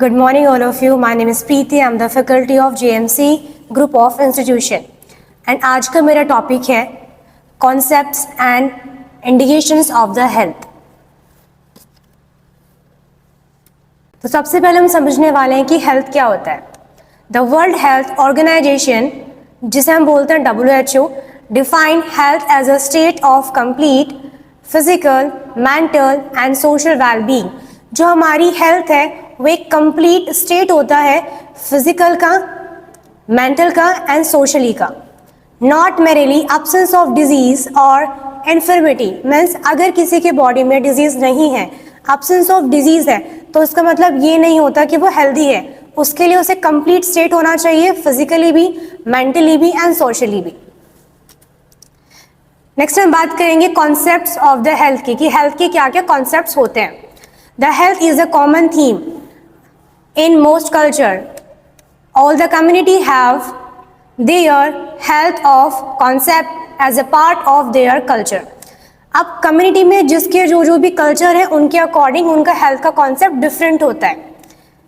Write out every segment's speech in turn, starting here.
Good morning, all of you. My name is Preeti. I'm the faculty of JMC Group of Institution. And आज का मेरा topic है Concepts and Indications of the Health. तो सबसे पहले हम समझने वाले हैं कि हेल्थ क्या होता है. The World Health Organization, जिसे हम बोलते हैं WHO, define health as a state of complete physical, mental and social well-being. जो हमारी हेल्थ है वो एक कंप्लीट स्टेट होता है फिजिकल का, मेंटल का एंड सोशली का. नॉट मेरेली एब्सेंस ऑफ डिजीज और इन्फर्मिटी. मीन्स अगर किसी के बॉडी में डिजीज नहीं है, एब्सेंस ऑफ डिजीज है, तो उसका मतलब ये नहीं होता कि वो हेल्दी है. उसके लिए उसे कंप्लीट स्टेट होना चाहिए, फिजिकली भी, मेंटली भी एंड सोशली भी. नेक्स्ट हम बात करेंगे कॉन्सेप्ट्स ऑफ द हेल्थ की, कि हेल्थ के क्या क्या कॉन्सेप्ट्स होते हैं. The health is a common theme in most culture. All the community have their health of concept as a part of their culture. अब कम्युनिटी में जिसके जो भी कल्चर है उनके अकॉर्डिंग उनका हेल्थ का कॉन्सेप्ट डिफरेंट होता है.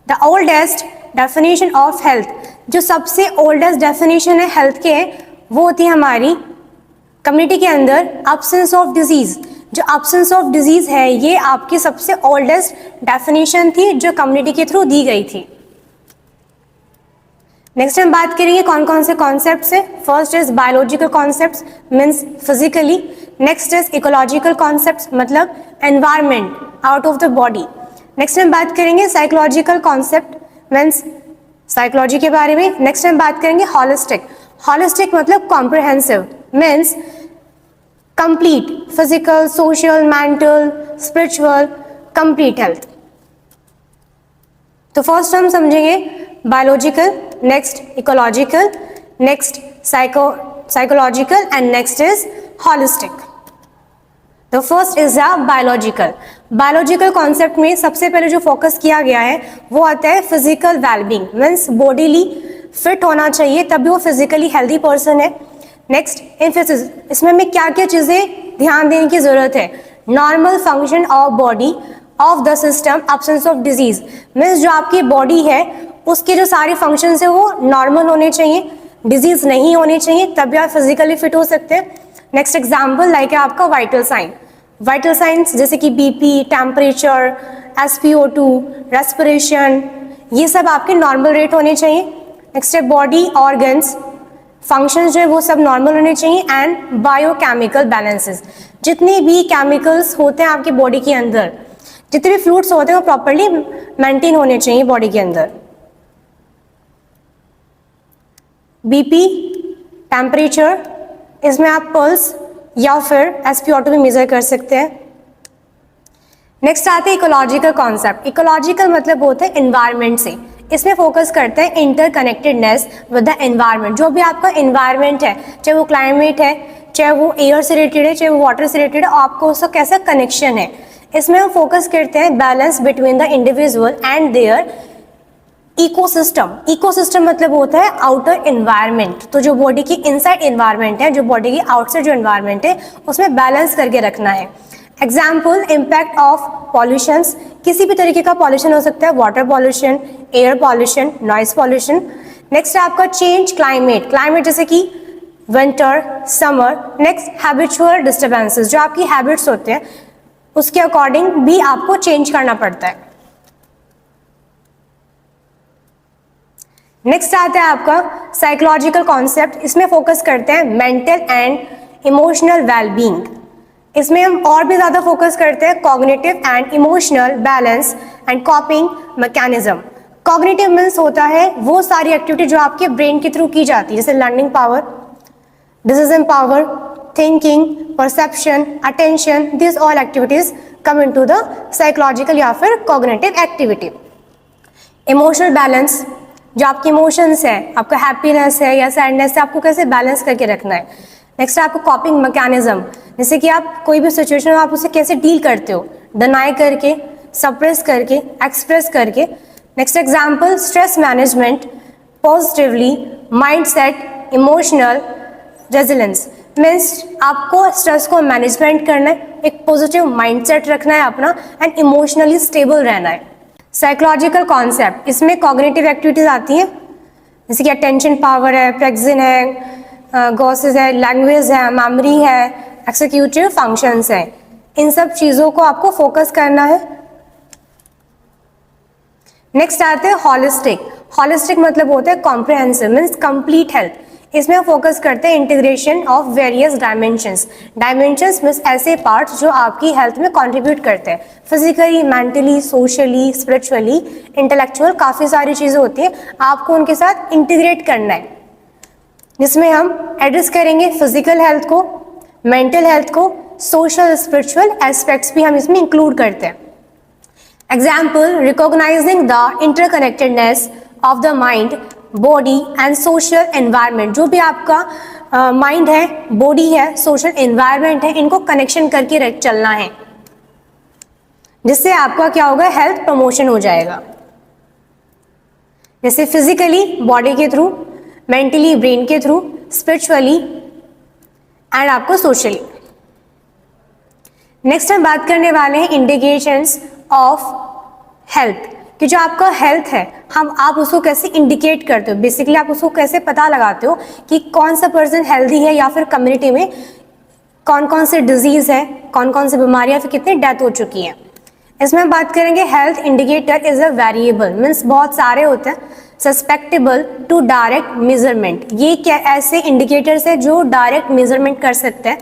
The oldest definition of health, जो सबसे ओल्डेस्ट डेफिनेशन है हेल्थ के, वो होती है हमारी कम्युनिटी के अंदर एब्सेंस ऑफ डिजीज. जो एब्सेंस ऑफ डिजीज है ये आपकी सबसे ओल्डेस्ट डेफिनेशन थी जो कम्युनिटी के थ्रू दी गई थी. नेक्स्ट हम बात करेंगे कौन कौन से कॉन्सेप्ट्स है. First is biological concepts, means physically. Next is ecological concepts, मतलब environment, out of the body. Next हम बात करेंगे साइकोलॉजिकल कॉन्सेप्ट, मीन्स साइकोलॉजी के बारे में. नेक्स्ट हम बात करेंगे हॉलिस्टिक. हॉलिस्टिक मतलब comprehensive, means complete physical, social, mental, spiritual, complete health. तो फर्स्ट हम समझेंगे biological, next ecological, next psychological and next is holistic. The first is a biological. Biological concept में सबसे पहले जो फोकस किया गया है वो आता है physical wellbeing, means bodily fit होना चाहिए तभी वो फिजिकली हेल्दी पर्सन है. नेक्स्ट एम्फेसिस, इसमें हमें क्या क्या चीज़ें ध्यान देने की ज़रूरत है. Normal function of body of the system, absence of disease, means जो आपकी बॉडी है उसके जो सारे फंक्शंस है वो नॉर्मल होने चाहिए, डिजीज नहीं होने चाहिए, तभी आप फिजिकली फिट हो सकते हैं. नेक्स्ट एग्जाम्पल लाइक है आपका वाइटल साइन. वाइटल साइंस जैसे कि बीपी, टेम्परेचर, SpO2, रेस्पिरेशन, ये सब आपके नॉर्मल रेट होने चाहिए. नेक्स्ट है बॉडी ऑर्गन्स, फंक्शंस जो है वो सब नॉर्मल होने चाहिए. एंड बायोकेमिकल बैलेंसेस, जितने भी केमिकल्स होते हैं आपकी बॉडी के अंदर, जितने भी फ्लूइड्स होते हैं वो प्रॉपर्ली मेंटेन होने चाहिए बॉडी के अंदर. बीपी, टेम्परेचर, इसमें आप पल्स या फिर SpO2 भी मेजर कर सकते हैं. नेक्स्ट आते हैं इकोलॉजिकल कॉन्सेप्ट. इकोलॉजिकल मतलब होता है एनवायरनमेंट से. इसमें फोकस करते हैं इंटरकनेक्टेडनेस विद द एनवायरनमेंट. जो भी आपका एनवायरनमेंट है, चाहे वो क्लाइमेट है, चाहे वो एयर से रिलेटेड है, चाहे वो वाटर से रिलेटेड है, आपको उसका कैसा कनेक्शन है. इसमें हम फोकस करते हैं balance between the individual and their ecosystem. Ecosystem मतलब होता है आउटर एनवायरनमेंट. तो जो बॉडी की इनसाइड एनवायरनमेंट है, जो बॉडी की आउटसाइड जो एनवायरनमेंट है, उसमें बैलेंस करके रखना है. एग्जाम्पल इम्पैक्ट ऑफ पॉल्यूशंस, किसी भी तरीके का पॉल्यूशन हो सकता है, water pollution, air pollution, noise pollution. Next है आपका चेंज क्लाइमेट. क्लाइमेट जैसे कि winter, summer. Next habitual disturbances, जो आपकी हैबिट्स होते हैं उसके अकॉर्डिंग भी आपको चेंज करना पड़ता है. नेक्स्ट आता है आपका साइकोलॉजिकल कॉन्सेप्ट. इसमें फोकस करते हैं मेंटल एंड इमोशनल वेलबींग. इसमें हम और भी ज़्यादा फोकस करते हैं cognitive and emotional balance and कॉपिंग mechanism. Cognitive means होता है वो सारी एक्टिविटी जो आपके ब्रेन के थ्रू की जाती है, जैसे learning power, decision power, thinking, perception, attention. This all activities come into the psychological या फिर कॉग्निटिव एक्टिविटी. इमोशनल बैलेंस, जो आपके इमोशंस है, आपका हैप्पीनेस है या सैडनेस है, आपको कैसे बैलेंस करके रखना है. नेक्स्ट आपको कॉपिंग मैकेनिज्म, जैसे कि आप कोई भी सिचुएशन में आप उसे कैसे डील करते हो, डिनाई करके, सप्रेस करके, एक्सप्रेस करके. Next example stress management, positively, mind set, emotional resilience. Means आपको स्ट्रेस को मैनेजमेंट करना है, एक पॉजिटिव माइंड सेट रखना है अपना, एंड इमोशनली स्टेबल रहना है. साइकोलॉजिकल कॉन्सेप्ट, इसमें कॉग्निटिव एक्टिविटीज आती हैं जैसे कि अटेंशन पावर है, प्रेक्सिन है, गॉसेस है, लैंग्वेज है, मेमोरी है, एक्सिक्यूटिव फंक्शंस है। इन सब चीज़ों को आपको फोकस करना है। नेक्स्ट आते हैं हॉलिस्टिक। हॉलिस्टिक मतलब होता है कॉम्प्रिहेंसिव, मीन्स कंप्लीट हेल्थ। इसमें हम फोकस करते हैं integration of various dimensions. Dimensions means ऐसे पार्ट्स जो आपकी हेल्थ में कंट्रीब्यूट करते हैं, physically, mentally, socially, spiritually, intellectual, काफ़ी सारी चीज़ें होती हैं, आपको उनके साथ इंटीग्रेट करना है, जिसमें हम एड्रेस करेंगे फिजिकल हेल्थ को, मेंटल हेल्थ को, सोशल स्पिरिचुअल एस्पेक्ट्स भी हम इसमें इंक्लूड करते हैं। Example, recognising the interconnectedness of the mind, body and social environment. जो भी आपका माइंड है, बॉडी है, सोशल एनवायरनमेंट है, इनको कनेक्शन करके चलना है, जिससे आपका क्या होगा, हेल्थ प्रमोशन हो जाएगा। जैसे फिजिकली बॉडी के थ्रू, मेंटली ब्रेन के थ्रू, स्पिरिचुअली एंड आपको सोशली। नेक्स्ट हम बात करने वाले हैं इंडिकेशंस ऑफ हेल्थ, कि जो आपका हेल्थ है आप उसको कैसे इंडिकेट करते हो। बेसिकली आप उसको कैसे पता लगाते हो कि कौन सा पर्सन हेल्दी है, या फिर कम्युनिटी में कौन कौन से डिजीज है, कौन कौन सी बीमारियां, फिर कितनी डेथ हो चुकी है। इसमें हम बात करेंगे health indicator is a variable, means बहुत सारे होते हैं, सस्पेक्टेबल टू डायरेक्ट मेजरमेंट। ये क्या ऐसे इंडिकेटर्स है जो डायरेक्ट मेजरमेंट कर सकते हैं,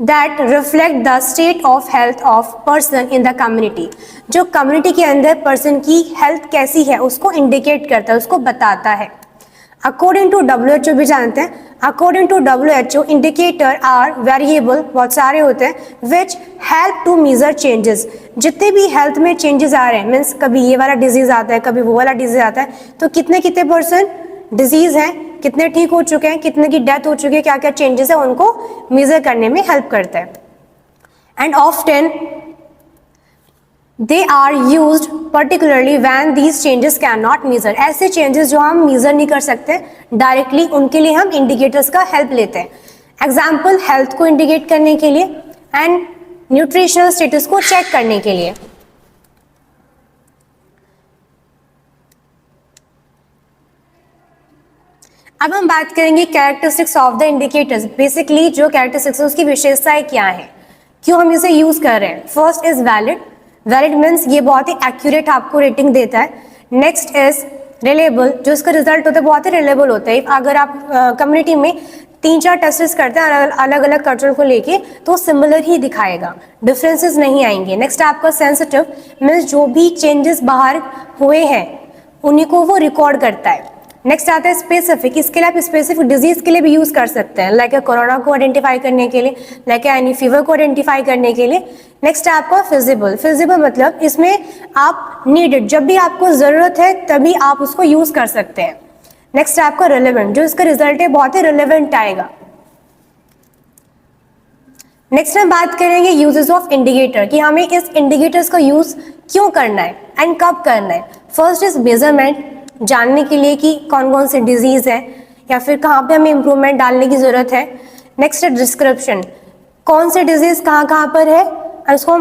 that reflect the state of health of person in the community. जो कम्युनिटी के अंदर पर्सन की हेल्थ कैसी है उसको इंडिकेट करता है, उसको बताता है। अकॉर्डिंग टू WHO भी जानते हैं, according to WHO indicator are variable, बहुत सारे होते हैं, which help to measure changes. जितने भी हेल्थ में चेंजेस आ रहे हैं, मीन्स कभी ये वाला डिजीज आता है, कभी वो वाला डिजीज आता है, तो कितने कितने पर्सन डिजीज हैं, कितने ठीक हो चुके हैं, कितने की डेथ हो चुकी है, क्या क्या चेंजेस है, उनको मेजर करने में हेल्प करता है। And often they are used particularly when these changes can not measure. ऐसे चेंजेस जो हम मेजर नहीं कर सकते डायरेक्टली, उनके लिए हम इंडिकेटर्स का हेल्प लेते हैं। एग्जाम्पल, हेल्थ को इंडिकेट करने के लिए एंड न्यूट्रिशनल स्टेटस को चेक करने के लिए। अब हम बात करेंगे characteristics of the indicators. Basically जो कैरेक्टरिस्टिक्स है उसकी विशेषताएं क्या है, क्यों हम इसे यूज कर रहे हैं। First is valid. Valid means ये बहुत ही एक्यूरेट आपको रेटिंग देता है। नेक्स्ट इज रिलेबल, जो इसका रिजल्ट होता है बहुत ही रिलेबल होता है। अगर आप कम्युनिटी में 3-4 टेस्ट करते हैं अलग अलग कल्चर को लेके, तो सिमिलर ही दिखाएगा, डिफरेंसेस नहीं आएंगे। नेक्स्ट आपका सेंसिटिव, मीन्स जो भी चेंजेस बाहर हुए हैं उन्हीं को वो रिकॉर्ड करता है। नेक्स्ट आता है स्पेसिफिक। इसके लिए आप स्पेसिफिक डिजीज के लिए भी यूज कर सकते हैं, लाइक कोरोना को आइडेंटिफाई करने के लिए, लाइक एनी फीवर को आइडेंटिफाई करने के लिए। नेक्स्ट है आपका फिजिबल। फिजिबल मतलब इसमें आप नीडेड, जब भी आपको जरूरत है तभी आप उसको यूज कर सकते हैं। नेक्स्ट है आपका रिलेवेंट, जो इसका रिजल्ट है बहुत ही रिलेवेंट आएगा। नेक्स्ट हम बात करेंगे यूजेस ऑफ इंडिकेटर, कि हमें इस इंडिकेटर्स का यूज क्यों करना है एंड कब करना है। फर्स्ट इज मेजरमेंट, जानने के लिए कि कौन कौन से डिजीज है या फिर कहाँ पे हमें इम्प्रूवमेंट डालने की जरूरत है। नेक्स्ट है डिस्क्रिप्शन, कौन से डिजीज कहाँ पर है और उसको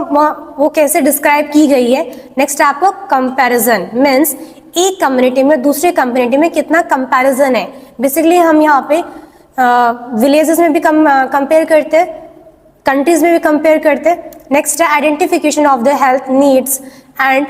वो कैसे डिस्क्राइब की गई है। नेक्स्ट आपको कंपैरिजन, मीन्स एक कम्युनिटी में दूसरे कम्युनिटी में कितना कंपैरिजन है। बेसिकली हम यहाँ पे विलेजेस में भी कंपेयर करते हैं, कंट्रीज में भी कंपेयर करते हैं। नेक्स्ट है identification of the health needs and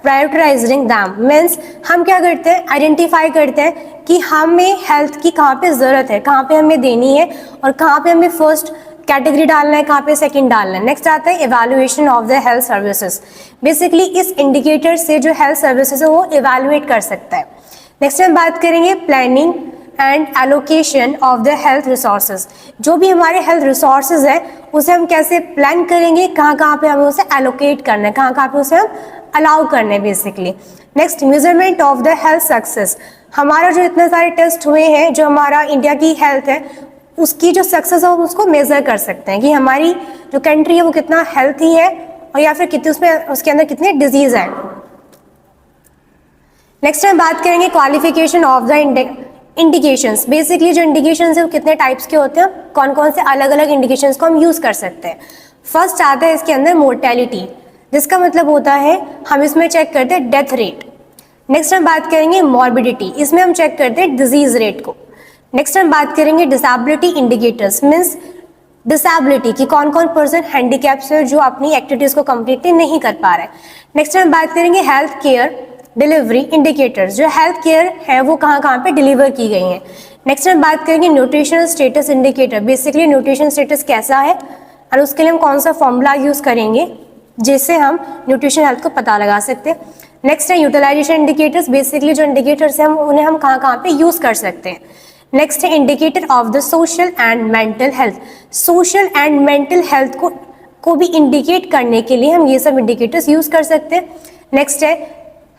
prioritising them, means हम क्या करते हैं, आइडेंटिफाई करते हैं कि हमें हेल्थ की कहाँ पे ज़रूरत है, कहाँ पे हमें देनी है और कहाँ पे हमें फर्स्ट कैटेगरी डालना है, कहाँ पे सेकंड डालना है। नेक्स्ट आता है evaluation of the health services. Basically इस इंडिकेटर से जो हेल्थ सर्विसेज है वो इवैल्यूएट कर सकता है। नेक्स्ट हम बात करेंगे planning and allocation of the health resources. जो भी हमारे हेल्थ रिसोर्सेज है उसे हम कैसे प्लान करेंगे, कहाँ कहाँ पे हमें उसे एलोकेट करना है, कहाँ कहाँ पे उसे हम अलाउ करने basically. Next measurement of the health success, हमारा जो इतने सारे टेस्ट हुए हैं, जो हमारा इंडिया की हेल्थ है उसकी जो सक्सेस है उसको मेजर कर सकते हैं कि हमारी जो कंट्री है वो कितना हेल्थी है और या फिर कितने उसके अंदर कितने डिजीज है। नेक्स्ट हम बात करेंगे qualification of the indications. Basically जो इंडिकेशंस है वो कितने टाइप्स के होते हैं, कौन कौन से अलग अलग इंडिकेशंस को हम यूज कर सकते हैं। फर्स्ट आता है इसके अंदर मोर्टेलिटी, जिसका मतलब होता है हम इसमें चेक करते हैं डेथ रेट। नेक्स्ट हम बात करेंगे मॉर्बिडिटी, इसमें हम चेक करते हैं डिजीज रेट को। नेक्स्ट हम बात करेंगे डिसेबिलिटी इंडिकेटर्स, मीन्स डिसेबिलिटी कि कौन कौन पर्सन हैंडीकैप्स है जो अपनी एक्टिविटीज को कंप्लीटली नहीं कर पा रहे हैं। नेक्स्ट हम बात करेंगे हेल्थ केयर डिलीवरी इंडिकेटर्स, जो हेल्थ केयर है वो कहाँ कहाँ पे डिलीवर की गई हैं। नेक्स्ट हम बात करेंगे nutritional status indicator, basically nutrition status कैसा है और उसके लिए हम कौन सा फॉर्मूला यूज करेंगे जिससे हम न्यूट्रिशन हेल्थ को पता लगा सकते हैं। नेक्स्ट है यूटिलाइजेशन इंडिकेटर्स, बेसिकली जो इंडिकेटर्स हैं उन्हें हम कहाँ कहाँ पे यूज कर सकते हैं। नेक्स्ट है indicator of the social and mental health, social and mental health को भी इंडिकेट करने के लिए हम ये सब इंडिकेटर्स यूज कर सकते हैं। नेक्स्ट है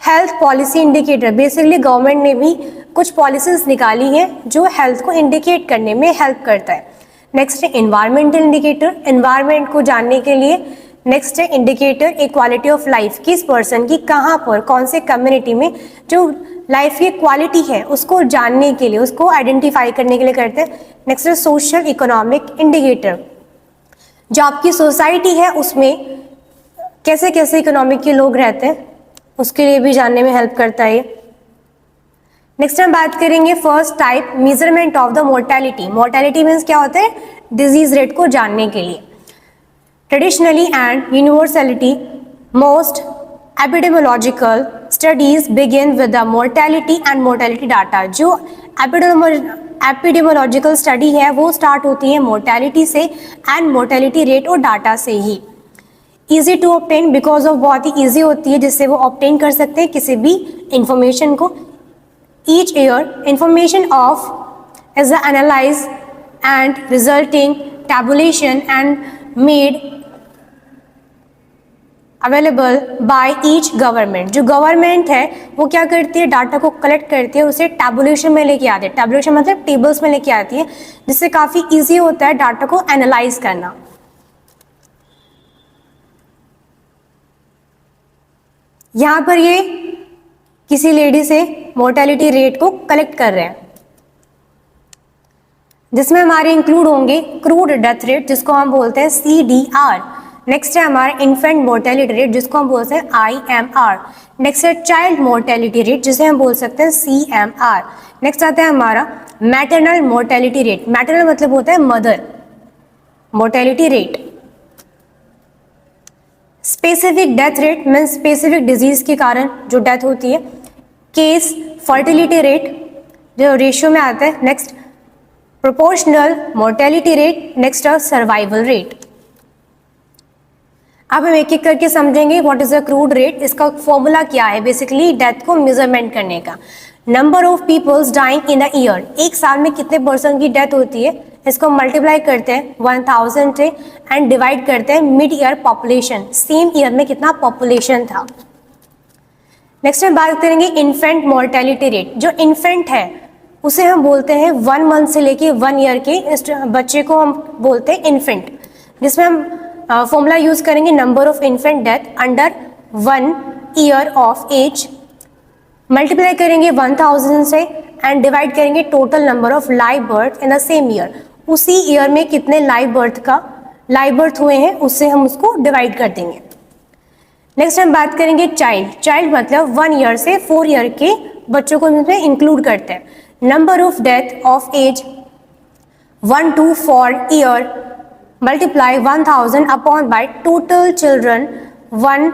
health policy indicator, basically government ने भी कुछ पॉलिसीज निकाली हैं जो हेल्थ को इंडिकेट करने में हेल्प करता है। नेक्स्ट है एनवायरमेंटल इंडिकेटर, एनवायरमेंट को जानने के लिए। नेक्स्ट है इंडिकेटर इक्वालिटी ऑफ लाइफ, किस पर्सन की कहाँ पर कौन से कम्युनिटी में जो लाइफ की क्वालिटी है उसको जानने के लिए, उसको आइडेंटिफाई करने के लिए करते हैं। नेक्स्ट है सोशल इकोनॉमिक इंडिकेटर, जो आपकी सोसाइटी है उसमें कैसे कैसे इकोनॉमिक के लोग रहते हैं उसके लिए भी जानने में हेल्प करता है। नेक्स्ट हम बात करेंगे first type measurement of the mortality, mortality means क्या होता है डिजीज रेट को जानने के लिए। Traditionally and universality most epidemiological studies begin with the mortality and mortality data, जो एपिडेमियोलॉजिकल स्टडी है वो स्टार्ट होती है मोर्टेलिटी से एंड मोर्टेलिटी रेट और डाटा से ही। Easy to obtain because of बहुत ही ईजी होती है जिससे वो ऑब्टेन कर सकते हैं किसी भी इंफॉर्मेशन को। Each year information of is analyse and resulting tabulation and made available by each government, जो गवर्नमेंट है वो क्या करती है डाटा को कलेक्ट करती है, उसे टैबुलेशन में लेके आती है। टैबुलेशन मतलब टेबल्स में लेके आती है जिससे काफ़ी इजी होता है डाटा को एनालाइज करना। यहाँ पर ये किसी लेडी से मोर्टेलिटी रेट को कलेक्ट कर रहे हैं जिसमें हमारे इंक्लूड होंगे क्रूड डेथ रेट जिसको हम बोलते हैं CDR। नेक्स्ट है हमारा इन्फेंट मोर्टेलिटी रेट जिसको हम बोलते हैं IMR। नेक्स्ट है चाइल्ड मोर्टेलिटी रेट जिसे हम बोल सकते हैं CMR। नेक्स्ट आता है हमारा मैटरनल मोर्टेलिटी रेट, मैटरनल मतलब होता है mother mortality rate. Specific death rate means specific disease के कारण जो डेथ होती है। केस फर्टिलिटी रेट जो रेशियो में आता है। Next proportional mortality rate. Next है सर्वाइवल रेट। अब हम एक एक करके समझेंगे what is the crude rate. इसका फॉर्मूला क्या है, बेसिकली डेथ को मेजरमेंट करने का। Number of peoples dying in a year, एक साल में कितने पर्सन की डेथ होती है इसको मल्टीप्लाई करते हैं 1000 से एंड डिवाइड करते हैं mid year population, same year में कितना पॉपुलेशन था। नेक्स्ट हम बात करेंगे इन्फेंट मोर्टेलिटी रेट। जो इन्फेंट है उसे हम बोलते हैं 1 मंथ से लेके 1 ईयर के इस बच्चे को हम बोलते हैं इन्फेंट, जिसमें हम फॉर्मूला यूज करेंगे number of infant death under 1 year of age, multiply करेंगे 1000 से एंड डिवाइड करेंगे total number of live birth in the same year. उसी ईयर में कितने लाइव बर्थ हुए हैं उससे हम उसको डिवाइड कर देंगे। नेक्स्ट हम बात करेंगे चाइल्ड। चाइल्ड मतलब 1 ईयर से 4 ईयर के बच्चों को इसमें इंक्लूड करते हैं। Number of death of age 1 to 4 year multiply 1000 upon by total children 1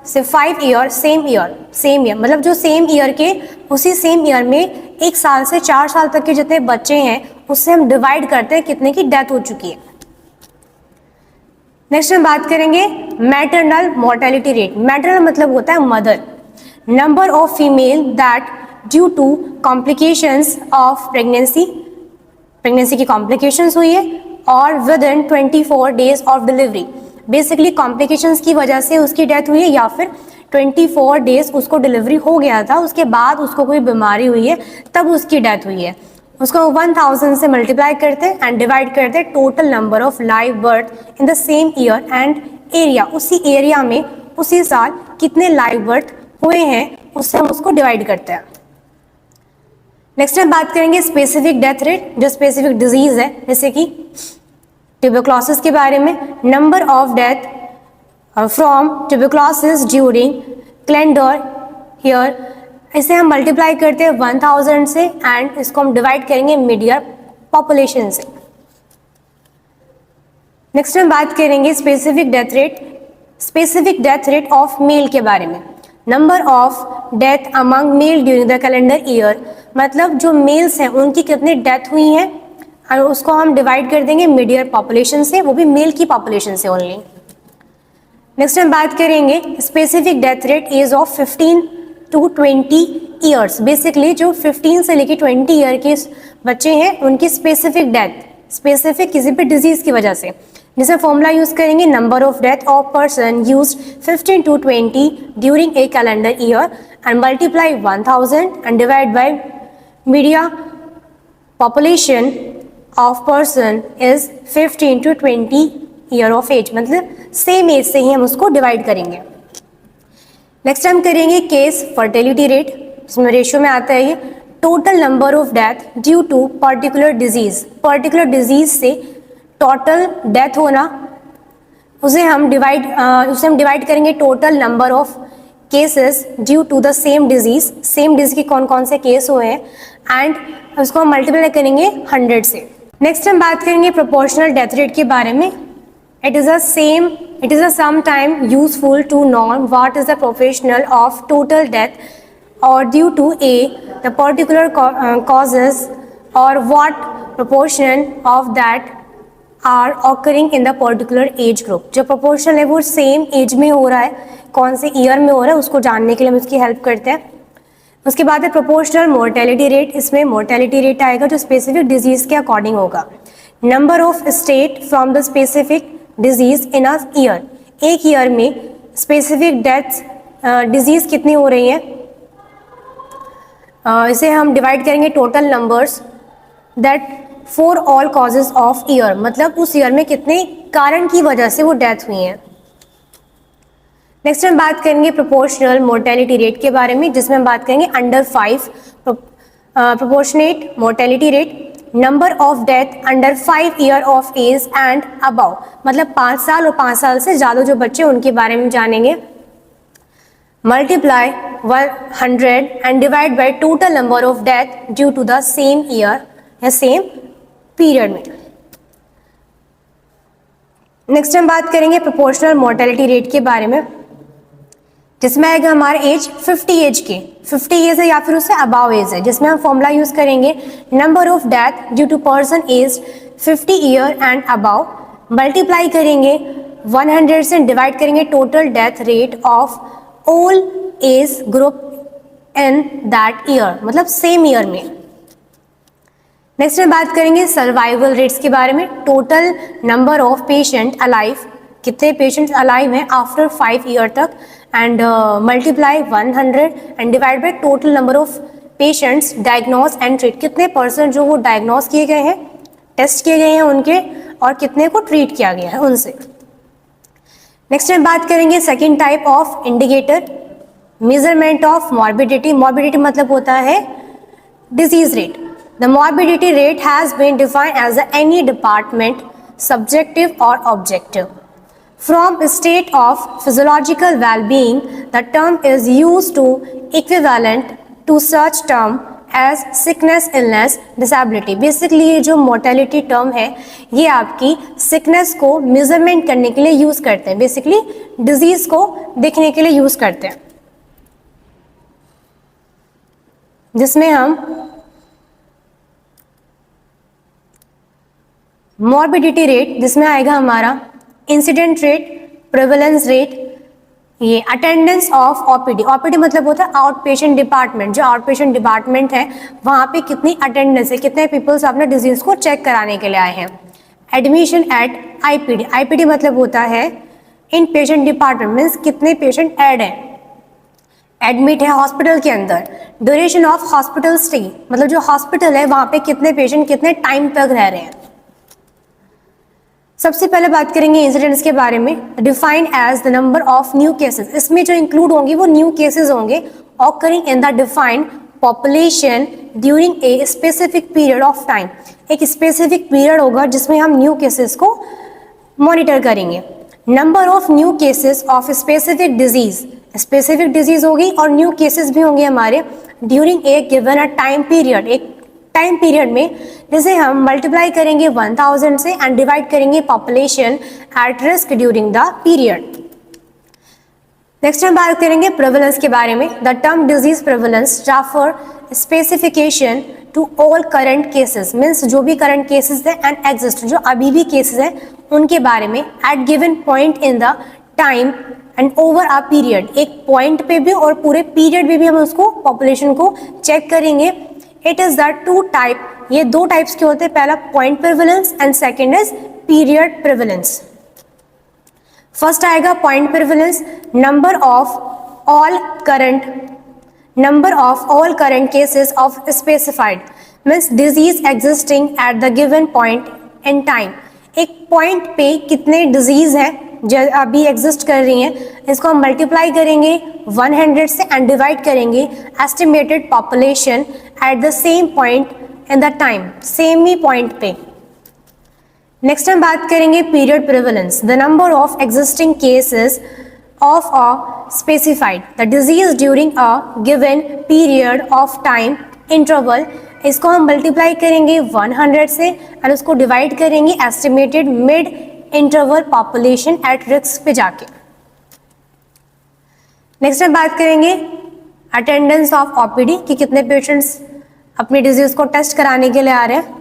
से 5 ईयर सेम ईयर मतलब जो सेम ईयर के उसी सेम ईयर में 1 साल से 4 साल तक के जितने बच्चे हैं उससे हम डिवाइड करते हैं कितने की डेथ हो चुकी है। नेक्स्ट हम बात करेंगे मैटरनल मोर्टेलिटी रेट। मैटरनल मतलब होता है mother. Number of female that due to complications of pregnancy की कॉम्प्लिकेशंस हुई है और within 24 days of delivery, basically complications की वजह से उसकी डेथ हुई है या फिर 24 डेज उसको डिलीवरी हो गया था उसके बाद उसको कोई बीमारी हुई है तब उसकी डेथ हुई है। उसको 1000 से मल्टीप्लाई करते हैं एंड डिवाइड करते हैं total number of live birth in the same year and area, उसी एरिया में उसी साल कितने लाइव बर्थ हुए हैं उससे हम उसको डिवाइड करते हैं। नेक्स्ट हम बात करेंगे स्पेसिफिक डेथ रेट, जो स्पेसिफिक डिजीज है जैसे कि ट्यूबरक्लोसिस के बारे में। Number of death from tuberculosis during calendar year, इसे हम मल्टीप्लाई करते हैं 1000 से एंड इसको हम डिवाइड करेंगे मिड ईयर पॉपुलेशन से। नेक्स्ट हम बात करेंगे specific death rate of male के बारे में। Number of death among male during the calendar year, मतलब जो मेल्स हैं उनकी कितनी डेथ हुई हैं और उसको हम डिवाइड कर देंगे मिड ईयर पॉपुलेशन से, वो भी मेल की पॉपुलेशन से ओनली। नेक्स्ट हम बात करेंगे specific death rate age of 15 to 20 years. Basically जो 15 से लेकर 20 ईयर के बच्चे हैं उनकी स्पेसिफिक डेथ, स्पेसिफिक किसी भी डिजीज की वजह से, जिसे फॉर्मूला यूज करेंगे number of death of person used 15 to 20 during a calendar year and multiply 1000 and divide by media population of person is 15 to 20 year of age, मतलब same age से ही हम उसको डिवाइड करेंगे। नेक्स्ट हम करेंगे case fertility rate, इसमें ratio में आता है ये total number of death due to particular disease से टोटल डेथ होना, उसे हम डिवाइड करेंगे total number of cases due to the same disease के कौन कौन से केस हुए हैं एंड उसको हम मल्टीप्लाई करेंगे 100 से। नेक्स्ट हम बात करेंगे प्रोपोर्शनल डेथ रेट के बारे में। It is sometime useful to know what is the proportional of total death or due to the particular causes or what proportion of that are occurring in the particular age group। जो proportion है वो same as में हो रहा है, कौन से year में हो रहा है उसको जानने के लिए हम इसकी हेल्प करते हैं। उसके बाद है प्रोपोर्शनल मोर्टेलिटी रेट, इसमें मोर्टेलिटी रेट आएगा जो स्पेसिफिक डिजीज के अकॉर्डिंग होगा। Number of state from the specific disease in a year, एक ईयर में स्पेसिफिक डेथ्स डिजीज कितनी हो रही है, इसे हम डिवाइड करेंगे total numbers that for all causes of year, मतलब उस ईयर में कितने कारण की वजह से वो डेथ हुई है। नेक्स्ट हम बात करेंगे प्रोपोर्शनल मोर्टेलिटी रेट के बारे में, जिसमें हम बात करेंगे under 5 proportionate mortality rate, number of death under 5 year of age and above, मतलब 5 साल और 5 साल से ज़्यादा जो बच्चे उनके बारे में जानेंगे। Multiply 100 and divide by total number of death due to the same year या सेम पीरियड में। नेक्स्ट हम बात करेंगे प्रोपोर्शनल मोर्टेलिटी रेट के बारे में, जिसमें आएगा हमारा एज 50 एज के, 50 एज है या फिर उससे अबाव एज है, जिसमें हम फॉर्मूला यूज करेंगे number of death due to person age 50 year and above, multiply करेंगे 100 से डिवाइड करेंगे total death rate of all age group in that year, मतलब सेम ईयर में। नेक्स्ट में बात करेंगे सर्वाइवल रेट्स के बारे में, total number of patient alive, कितने पेशेंट्स अलाइव हैं आफ्टर 5 ईयर तक and multiply 100 and divide by total number of patients diagnose and treat, कितने पर्सन जो वो डायग्नोज किए गए हैं, टेस्ट किए गए हैं उनके, और कितने को ट्रीट किया गया है उनसे। नेक्स्ट हम बात करेंगे second type of indicator, measurement of morbidity. Morbidity मतलब होता है disease rate. The morbidity rate has been defined as any department subjective or objective. From a state of physiological well-being, the term is used to equivalent to such term as sickness, illness, disability. Basically ये जो mortality term है ये आपकी sickness को measurement करने के लिए use करते हैं, basically disease को देखने के लिए use करते हैं, जिसमें हम मॉर्बिडिटी रेट, जिसमें आएगा हमारा इंसिडेंट रेट, प्रेवलेंस रेट, ये अटेंडेंस ऑफ ओपीडी। ओपीडी मतलब होता है आउट पेशेंट डिपार्टमेंट, जो आउट पेशेंट डिपार्टमेंट है वहाँ पे कितनी अटेंडेंस है, कितने पीपल्स अपने डिजीज को चेक कराने के लिए आए हैं। एडमिशन एट आईपीडी, आईपीडी मतलब होता है इन पेशेंट डिपार्टमेंट, मीन्स कितने पेशेंट ऐड हैं, एडमिट है हॉस्पिटल के अंदर। ड्यूरेशन ऑफ हॉस्पिटल स्टे, मतलब जो हॉस्पिटल है वहाँ पे कितने पेशेंट कितने टाइम तक रह रहे हैं। सबसे पहले बात करेंगे इंसिडेंट्स के बारे में, defined as the number of new cases. इसमें जो इंक्लूड होंगे वो न्यू केसेस होंगे occurring in the defined population during a specific period of time. एक स्पेसिफिक पीरियड होगा जिसमें हम न्यू केसेस को मॉनिटर करेंगे। Number of new cases of specific disease, specific disease होगी और न्यू केसेस भी होंगे हमारे during a given a time period, एक टाइम पीरियड में, जिसे हम मल्टीप्लाई करेंगे 1000 से एंड डिवाइड करेंगे population at risk during the period. Next हम बात करेंगे प्रेवलेंस के बारे में। The term disease prevalence refer specification to all current cases, means जो भी करंट केसेस है एंड एग्जिस्ट, जो अभी भी केसेस है उनके बारे में, at given point in the time and over a period, एक पॉइंट पे भी और पूरे पीरियड में भी हम उसको पॉपुलेशन को चेक करेंगे। It is the two type, ये दो टाइप्स के होते हैं, पहला point prevalence and second is period prevalence. फर्स्ट आएगा point prevalence, number of all current cases of specified, means disease existing at the given point in time, एक point पे कितने डिजीज हैं जो अभी एग्जिस्ट कर रही हैं, इसको हम मल्टीप्लाई करेंगे 100 से एंड डिवाइड करेंगे estimated population at the same point in the time, same he point पे। नेक्स्ट हम बात करेंगे period prevalence, the number of existing cases of a specified the disease during a given period of time interval, इसको हम multiply करेंगे 100 से और उसको डिवाइड करेंगे estimated mid interval population at risk पे जाके। नेक्स्ट हम बात करेंगे अटेंडेंस ऑफ ओपीडी कि कितने पेशेंट्स अपनी डिजीज को टेस्ट कराने के लिए आ रहे हैं।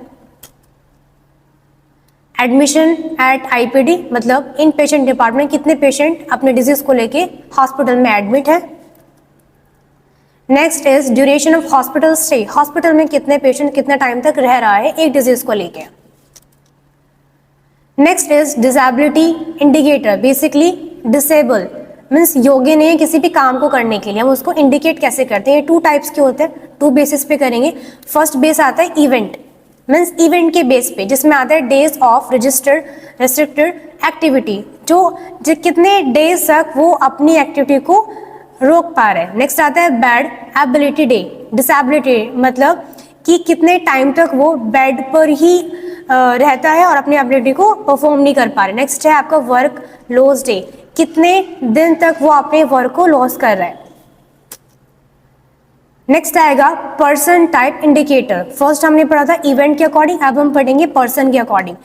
एडमिशन एट आईपीडी मतलब इन पेशेंट डिपार्टमेंट, कितने पेशेंट अपने डिजीज को लेके हॉस्पिटल में एडमिट है। Next is duration of hospital stay, hospital में कितने पेशेंट कितने टाइम तक रह रहा है एक डिजीज को लेके। Next is disability indicator, basically disable means योग्य नहीं है किसी भी काम को करने के लिए, हम उसको इंडिकेट कैसे करते हैं। टू टाइप्स के होते हैं, टू बेसिस पे करेंगे। फर्स्ट बेस आता है इवेंट, मीन्स इवेंट के बेस पे, जिसमें आता है days of registered restricted activity, जो कितने डेज तक वो अपनी एक्टिविटी को रोक पा रहे हैं। नेक्स्ट आता है बैड एबिलिटी डे, डिसेबिलिटी मतलब कि कितने टाइम तक वो बेड पर ही रहता है और अपनी एबिलिटी को परफॉर्म नहीं कर पा रहे। नेक्स्ट है आपका वर्क लॉस डे, कितने दिन तक वो अपने वर्क को लॉस कर रहा है। नेक्स्ट आएगा पर्सन टाइप इंडिकेटर, फर्स्ट हमने पढ़ा था इवेंट के अकॉर्डिंग, अब हम पढ़ेंगे पर्सन के according.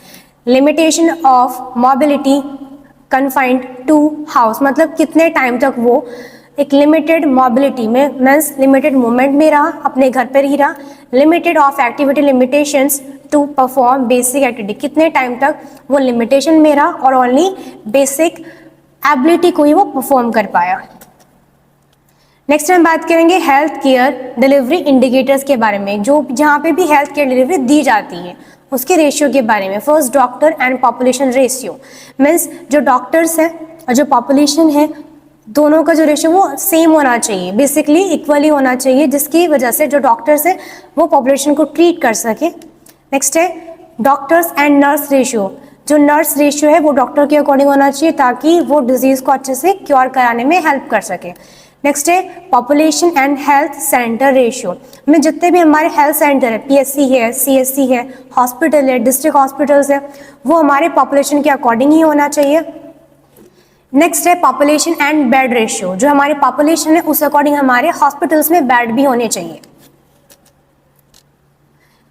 Limitation of mobility confined to house, मतलब कितने टाइम तक वो एक लिमिटेड मोबिलिटी में मीन्स लिमिटेड मूवमेंट में रहा, अपने घर पर ही रहा। Limited of activity limitations to perform basic activity, कितने टाइम तक वो लिमिटेशन में रहा और ओनली बेसिक एबिलिटी को ही वो परफॉर्म कर पाया। नेक्स्ट हम बात करेंगे हेल्थ केयर डिलीवरी इंडिकेटर्स के बारे में, जो जहाँ पे भी हेल्थ केयर डिलीवरी दी जाती है उसके रेशियो के बारे में। First doctor and population ratio, means जो डॉक्टर्स हैं और जो पॉपुलेशन है दोनों का जो रेशियो वो सेम होना चाहिए, बेसिकली इक्वली होना चाहिए, जिसकी वजह से जो डॉक्टर्स हैं वो पॉपुलेशन को ट्रीट कर सके। नेक्स्ट है डॉक्टर्स एंड नर्स रेशियो, जो नर्स रेशियो है वो डॉक्टर के अकॉर्डिंग होना चाहिए ताकि वो डिजीज को अच्छे से क्योर कराने में हेल्प कर सके। नेक्स्ट है population and health centre ratio, में जितने भी हमारे हेल्थ सेंटर है, पीएससी है, सीएससी है, हॉस्पिटल है, डिस्ट्रिक्ट हॉस्पिटल्स है, वो हमारे पॉपुलेशन के अकॉर्डिंग ही होना चाहिए। नेक्स्ट है पॉपुलेशन एंड बेड रेशियो, जो हमारी पॉपुलेशन है उस अकॉर्डिंग हमारे हॉस्पिटल्स में बेड भी होने चाहिए।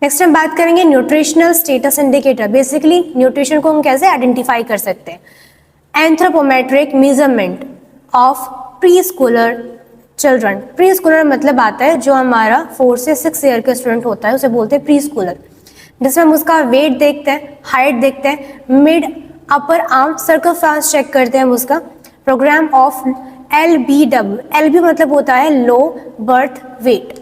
नेक्स्ट हम बात करेंगे nutritional status indicator, basically nutrition को हम कैसे आइडेंटिफाई कर सकते हैं। Anthropometric measurement of pre Schuler children, pre Schuler मतलब आता है जो हमारा 4 से 6 ईयर का स्टूडेंट होता है उसे बोलते हैं प्री स्कूलर, जिसमें हम उसका वेट देखते हैं, हाइट देखते हैं, mid upper arm circumference check करते हैं हम उसका। प्रोग्राम ऑफ LBW, LB मतलब होता है लो बर्थ वेट।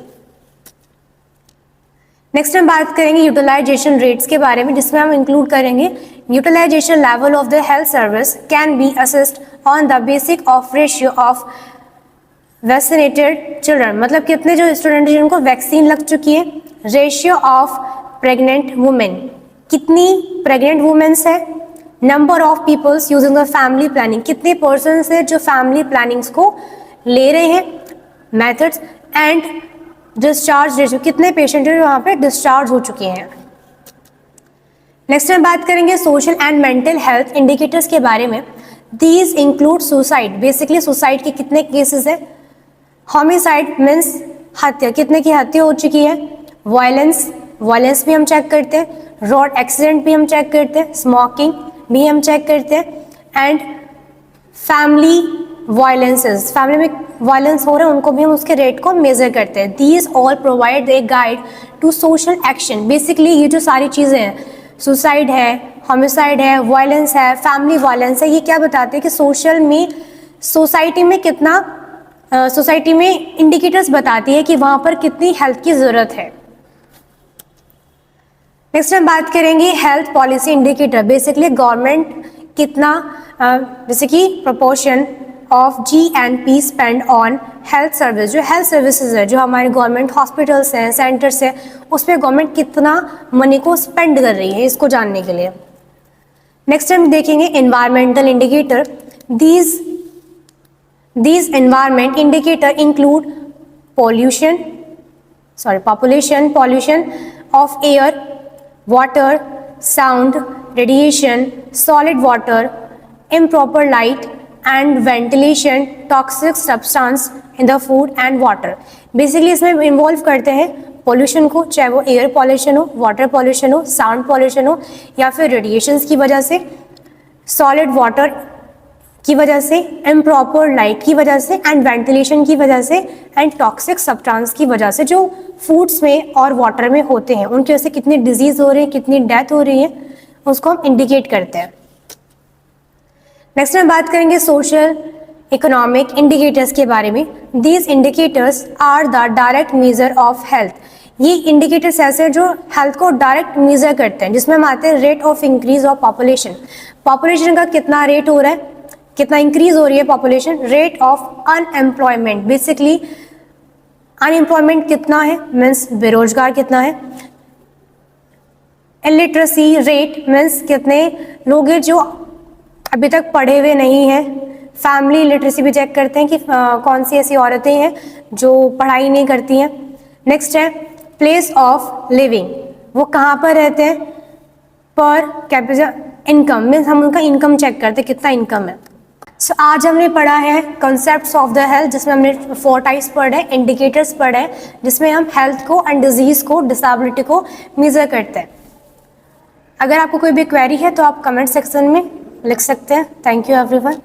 नेक्स्ट हम बात करेंगे यूटिलाइजेशन रेट्स के बारे में, जिसमें हम इंक्लूड करेंगे utilization level of the health service can be assessed on the basic of ratio of vaccinated children, मतलब कितने जो स्टूडेंट जिनको वैक्सीन लग चुकी है। रेशियो ऑफ प्रेग्नेंट वुमेन, कितनी प्रेग्नेंट वुमेन्स है। Number of peoples using the family planning, कितने पर्सन है जो फैमिली प्लानिंग्स को ले रहे हैं, मेथड्स एंड डिस्चार्ज रेशियो, कितने पेशेंट जो वहाँ पे डिस्चार्ज हो चुके हैं। नेक्स्ट हम बात करेंगे social and mental health indicators के बारे में। These include suicide, basically suicide के कितने केसेस है, होमिसाइड मीन्स हत्या, कितने की हत्या हो चुकी है, वायलेंस भी हम चेक करते हैं, रोड एक्सीडेंट भी हम चेक करते हैं, स्मोकिंग भी हम चेक करते हैं, एंड फैमिली वायलेंसेस, फैमिली में वायलेंस हो रहा है उनको भी हम उसके रेट को मेजर करते हैं। These all provide a guide to social action, basically ये जो सारी चीज़ें हैं, सुसाइड है, होमिसाइड है, वायलेंस है, फैमिली वायलेंस है, ये क्या बताते हैं कि सोसाइटी में कितना सोसाइटी में इंडिकेटर्स बताती है कि वहाँ पर कितनी हेल्थ की ज़रूरत है। नेक्स्ट हम बात करेंगे health policy indicator, basically government कितना जैसे कि proportion of GNP spend on health service, जो हेल्थ सर्विसेज है, जो हमारे गवर्नमेंट हॉस्पिटल्स हैं, सेंटर्स हैं, उस पर गवर्नमेंट कितना मनी को स्पेंड कर रही है, इसको जानने के लिए। नेक्स्ट हम देखेंगे environmental indicator. These environment indicator include population of air, water, sound, radiation, solid water, improper light and ventilation, toxic substance in the food and water. Basically इसमें इन्वॉल्व करते हैं पोल्यूशन को, चाहे वो एयर पॉल्यूशन हो, water pollution हो, sound pollution हो, या फिर रेडिएशंस की वजह से, सॉलिड वाटर की वजह से, इम्प्रॉपर लाइट की वजह से, एंड वेंटिलेशन की वजह से, एंड टॉक्सिक सब्सटेंस की वजह से, जो फूड्स में और वाटर में होते हैं, उनकी वजह से कितनी डिजीज हो रही है, कितनी डेथ हो रही है, उसको हम इंडिकेट करते हैं। नेक्स्ट हम बात करेंगे सोशल इकोनॉमिक इंडिकेटर्स के बारे में। These indicators are the direct measure of health, ये इंडिकेटर्स ऐसे हैं जो हेल्थ को डायरेक्ट मेजर करते हैं, जिसमें हम आते हैं rate of increase of population का कितना रेट हो रहा है, कितना इंक्रीज हो रही है population, rate of unemployment, basically unemployment कितना है मीन्स बेरोजगार कितना है, इलिटरेसी रेट मीन्स कितने लोग हैं जो अभी तक पढ़े हुए नहीं हैं, फैमिली लिटरेसी भी चेक करते हैं कि कौन सी ऐसी औरतें हैं जो पढ़ाई नहीं करती हैं। नेक्स्ट है प्लेस ऑफ लिविंग, वो कहाँ पर रहते हैं, पर कैपिटा इनकम मीन्स हम उनका इनकम चेक करते हैं कितना इनकम है। सो आज हमने पढ़ा है कॉन्सेप्ट्स ऑफ द हेल्थ, जिसमें हमने 4 टाइप्स पढ़े, इंडिकेटर्स पढ़े, जिसमें हम हेल्थ को एंड डिजीज को, डिसेबिलिटी को मेजर करते हैं। अगर आपको कोई भी क्वेरी है तो आप कमेंट सेक्शन में लिख सकते हैं। Thank you everyone.